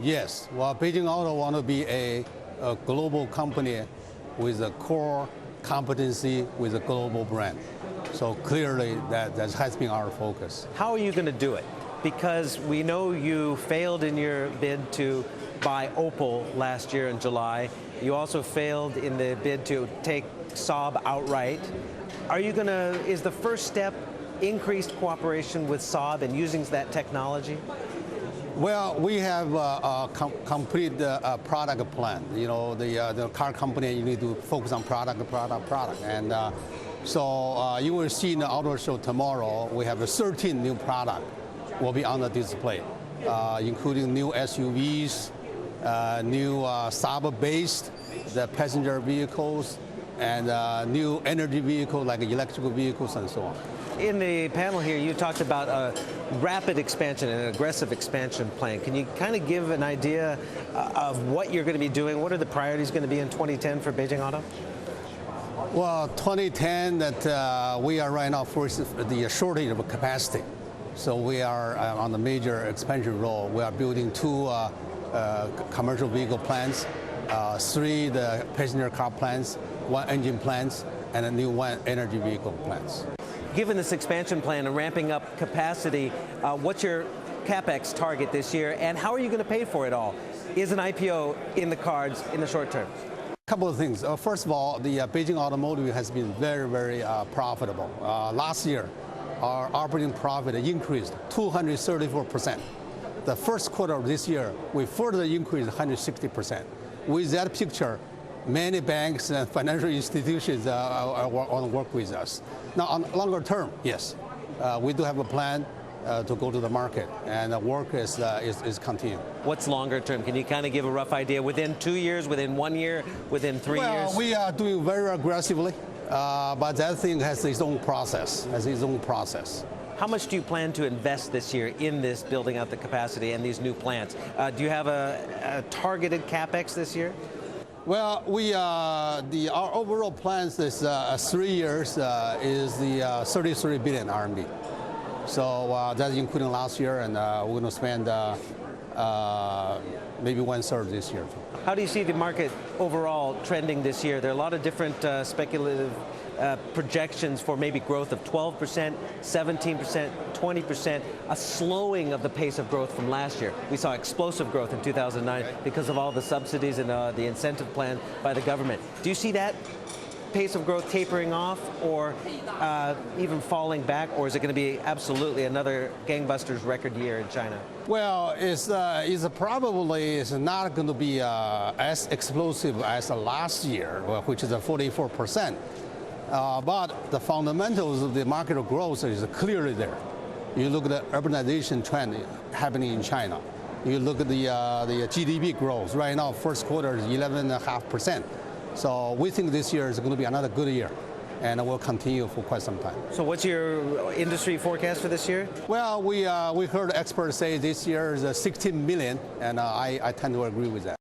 Yes. Well, Beijing Auto want to be a global company with a core competency with a global brand. So clearly that has been our focus. How are you going to do it? Because we know you failed in your bid to buy Opel last year in July. You also failed in the bid to take Saab outright. Are you going to, is the first step increased cooperation with Saab and using that technology? Well, we have a complete product plan. You know, the car company, you need to focus on product. And so you will see in the auto show tomorrow, we have 13 new products will be on the display, including new SUVs, new Saab-based the passenger vehicles, and new energy vehicles like electrical vehicles and so on. In the panel here, you talked about a rapid expansion and an aggressive expansion plan. Can you kind of give an idea of what you're going to be doing? What are the priorities going to be in 2010 for Beijing Auto? Well, 2010, that we are right now first the shortage of capacity. So we are on the major expansion roll. We are building 2 commercial vehicle plants, 3 the passenger car plants, 1 engine plants, and a new 1 energy vehicle plants. Given this expansion plan and ramping up capacity, what's your CapEx target this year, and how are you going to pay for it all? Is an IPO in the cards in the short term? A couple of things. First of all, the Beijing Automotive has been very profitable. Last year, our operating profit increased 234%. The first quarter of this year, we further increased 160%. With that picture, many banks and financial institutions want to work with us. Now, on longer term, yes, we do have a plan to go to the market, and the work is continuing. What's longer term? Can you kind of give a rough idea? Within 2 years, within 1 year, within 3 years? Well, we are doing very aggressively, but that thing has its own process. How much do you plan to invest this year in this building out the capacity and these new plants? Do you have a targeted CapEx this year? Well, our overall plans this 3 years is the 33 billion RMB. So that's including last year, and we're going to spend maybe 1/3 this year. How do you see the market overall trending this year? There are a lot of different speculative projections for maybe growth of 12%, 17%, 20%, a slowing of the pace of growth from last year. We saw explosive growth in 2009 because of all the subsidies and the incentive plan by the government. Do you see that pace of growth tapering off, or even falling back, or is it going to be absolutely another gangbusters record year in China? Well, it's probably not going to be as explosive as last year, which is 44%. But the fundamentals of the market growth is clearly there. You look at the urbanization trend happening in China. You look at the GDP growth. Right now, first quarter is 11.5%. So we think this year is going to be another good year, and it will continue for quite some time. So what's your industry forecast for this year? Well, we heard experts say this year is 16 million, and I tend to agree with that.